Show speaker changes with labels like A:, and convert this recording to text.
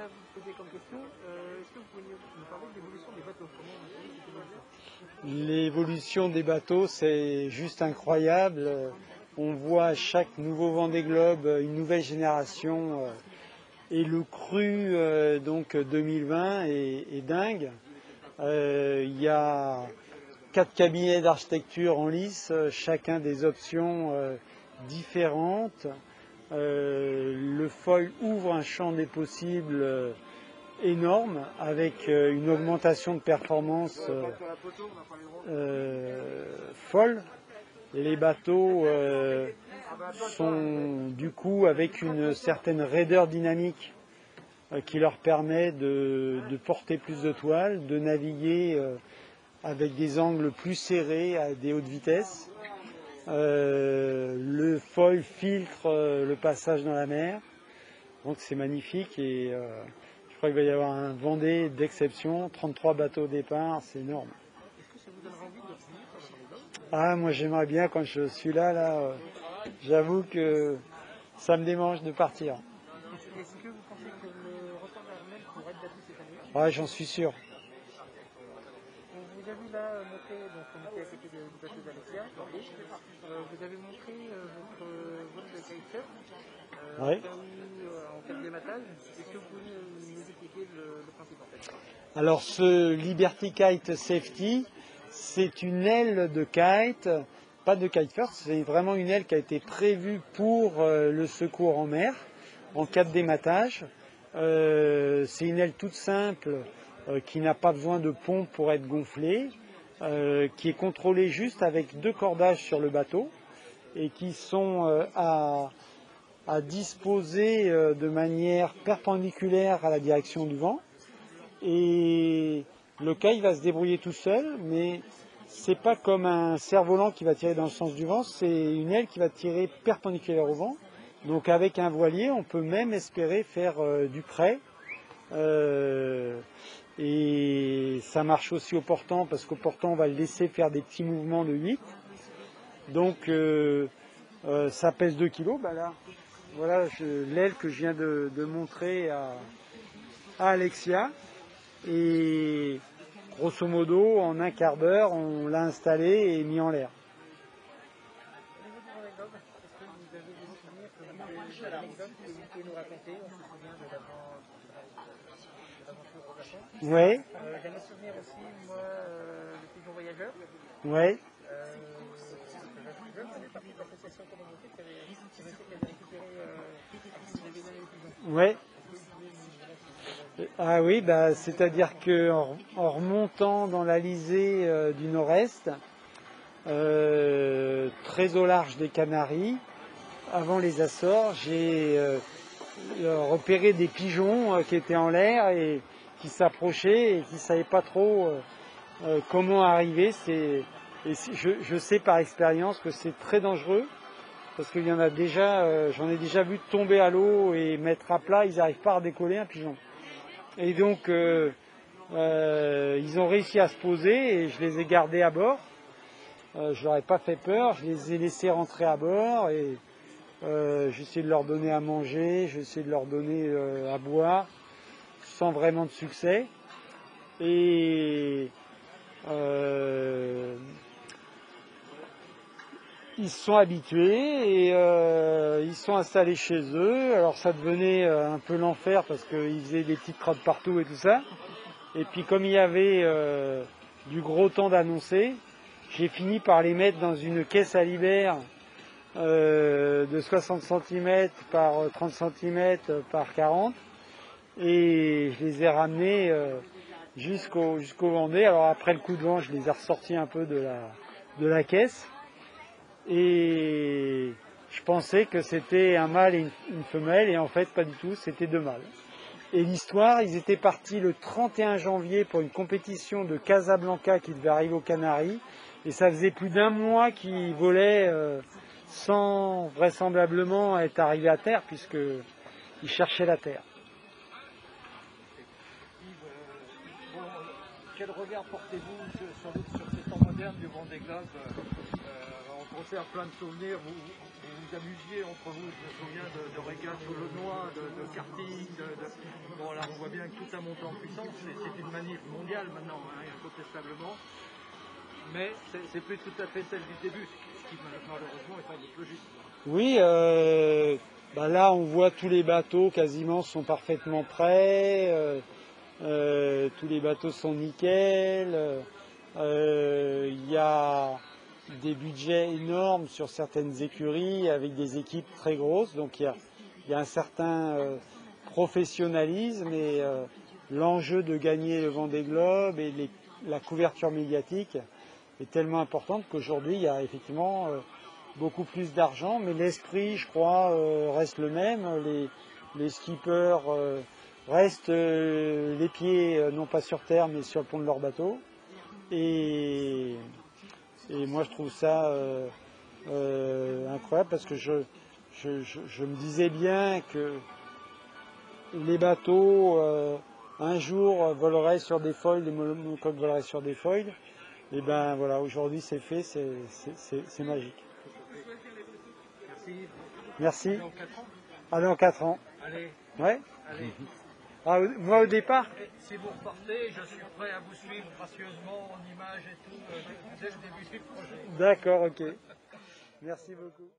A: à vous poser comme question. Est-ce que vous pouvez nous parler de l'évolution des bateaux?
B: L'évolution des bateaux, c'est juste incroyable. On voit à chaque nouveau Vendée Globe une nouvelle génération. Et le cru donc 2020 est dingue. Il y a 4 cabinets d'architecture en lice, chacun des options différentes. Le foil ouvre un champ des possibles énorme avec une augmentation de performance folle. Les bateaux sont du coup avec une certaine raideur dynamique qui leur permet de porter plus de toile, de naviguer avec des angles plus serrés à des hautes vitesses. Le foil filtre le passage dans la mer, donc c'est magnifique et je crois qu'il va y avoir un Vendée d'exception, 33 bateaux au départ, c'est énorme.
A: Est-ce que ça vous donnerait envie de revenir?
B: Ah, moi j'aimerais bien quand je suis là, j'avoue que ça me démange de partir.
A: Est-ce que vous pensez que le record d'Armel pourrait être battu cette année?
B: Ouais, j'en suis sûr.
A: On vous a vu là montrer, donc on était à côté du bateau d'Alexia, vous avez montré votre vol de kitesurf
B: Ouais.
A: en cas de dématage. Est-ce que vous pouvez nous expliquer le principe en fait?
B: Alors ce Liberty Kite Safety, c'est une aile de kite, pas de kite first, c'est vraiment une aile qui a été prévue pour le secours en mer, en cas de dématage. C'est une aile toute simple qui n'a pas besoin de pompe pour être gonflée, qui est contrôlée juste avec 2 cordages sur le bateau et qui sont à disposer de manière perpendiculaire à la direction du vent. Et le kite va se débrouiller tout seul, mais c'est pas comme un cerf-volant qui va tirer dans le sens du vent, c'est une aile qui va tirer perpendiculaire au vent. Donc avec un voilier, on peut même espérer faire du près. Et ça marche aussi au portant, parce qu'au portant, on va le laisser faire des petits mouvements de 8. Donc ça pèse 2 kg. Bah là, voilà l'aile que je viens de montrer à Alexia. Et grosso modo, en un quart d'heure, on l'a installé et mis en l'air.
A: Au niveau du Vendée Globe, est-ce que vous avez des souvenirs que vous pouvez nous raconter? On se souvient de l'aventure au Japon.
B: Ouais.
A: J'ai un souvenir aussi, moi, le pigeon voyageur.
B: Ouais.
A: Je faisais partie de l'association communautaire qui avait récupéré les pigeons.
B: Ouais. Ah oui, bah, c'est-à-dire qu'en remontant dans l'Alizé du Nord-Est, très au large des Canaries, avant les Açores, j'ai repéré des pigeons qui étaient en l'air et qui s'approchaient et qui ne savaient pas trop comment arriver. Je sais par expérience que c'est très dangereux parce qu'il y en a déjà, j'en ai déjà vu tomber à l'eau et mettre à plat, ils n'arrivent pas à redécoller un pigeon. Et donc, ils ont réussi à se poser et je les ai gardés à bord. Je leur ai pas fait peur, je les ai laissés rentrer à bord et j'ai essayé de leur donner à manger, j'ai essayé de leur donner à boire, sans vraiment de succès. Et ils se sont habitués et ils sont installés chez eux. Alors ça devenait un peu l'enfer parce qu'ils faisaient des petites crottes partout et tout ça. Et puis comme il y avait du gros temps d'annoncer, j'ai fini par les mettre dans une caisse à libère de 60 cm par 30 cm par 40. Et je les ai ramenés jusqu'au Vendée. Alors après le coup de vent, je les ai ressortis un peu de la caisse. Et je pensais que c'était un mâle et une femelle, et en fait pas du tout, c'était 2 mâles. Et l'histoire, ils étaient partis le 31 janvier pour une compétition de Casablanca qui devait arriver aux Canaries, et ça faisait plus d'1 mois qu'ils volaient sans vraisemblablement être arrivés à terre, puisqu'ils cherchaient la terre.
C: Quel regard portez-vous sur ces temps modernes du Vendée Globe
A: On conserve plein de souvenirs. Vous vous amusiez entre vous. Je me souviens de régates sur le noix, de karting. Bon, là, on voit bien que tout a monté en puissance. C'est une manif mondiale maintenant, hein, incontestablement. Mais c'est plus tout à fait celle du début, ce qui malheureusement est sans doute logique.
B: Oui, là on voit tous les bateaux quasiment sont parfaitement prêts, tous les bateaux sont nickel, il y a des budgets énormes sur certaines écuries avec des équipes très grosses, donc il y a un certain professionnalisme et l'enjeu de gagner le Vendée Globe et la couverture médiatique est tellement importante qu'aujourd'hui il y a effectivement beaucoup plus d'argent, mais l'esprit, je crois, reste le même. Les skippers restent les pieds non pas sur terre, mais sur le pont de leur bateau. Et moi, je trouve ça incroyable parce que je me disais bien que les bateaux, un jour, voleraient sur des foils, les monocoques voleraient sur des foils. Et ben voilà, aujourd'hui c'est fait, c'est magique.
A: Merci.
B: Merci.
A: Dans 4 ans.
B: Allez, en 4 ans.
A: Allez,
B: Ouais.
A: allez.
B: Ah, moi au départ.
A: Si vous repartez, je suis prêt à vous suivre gracieusement en images et tout dès le début du projet.
B: D'accord, ok. Merci beaucoup.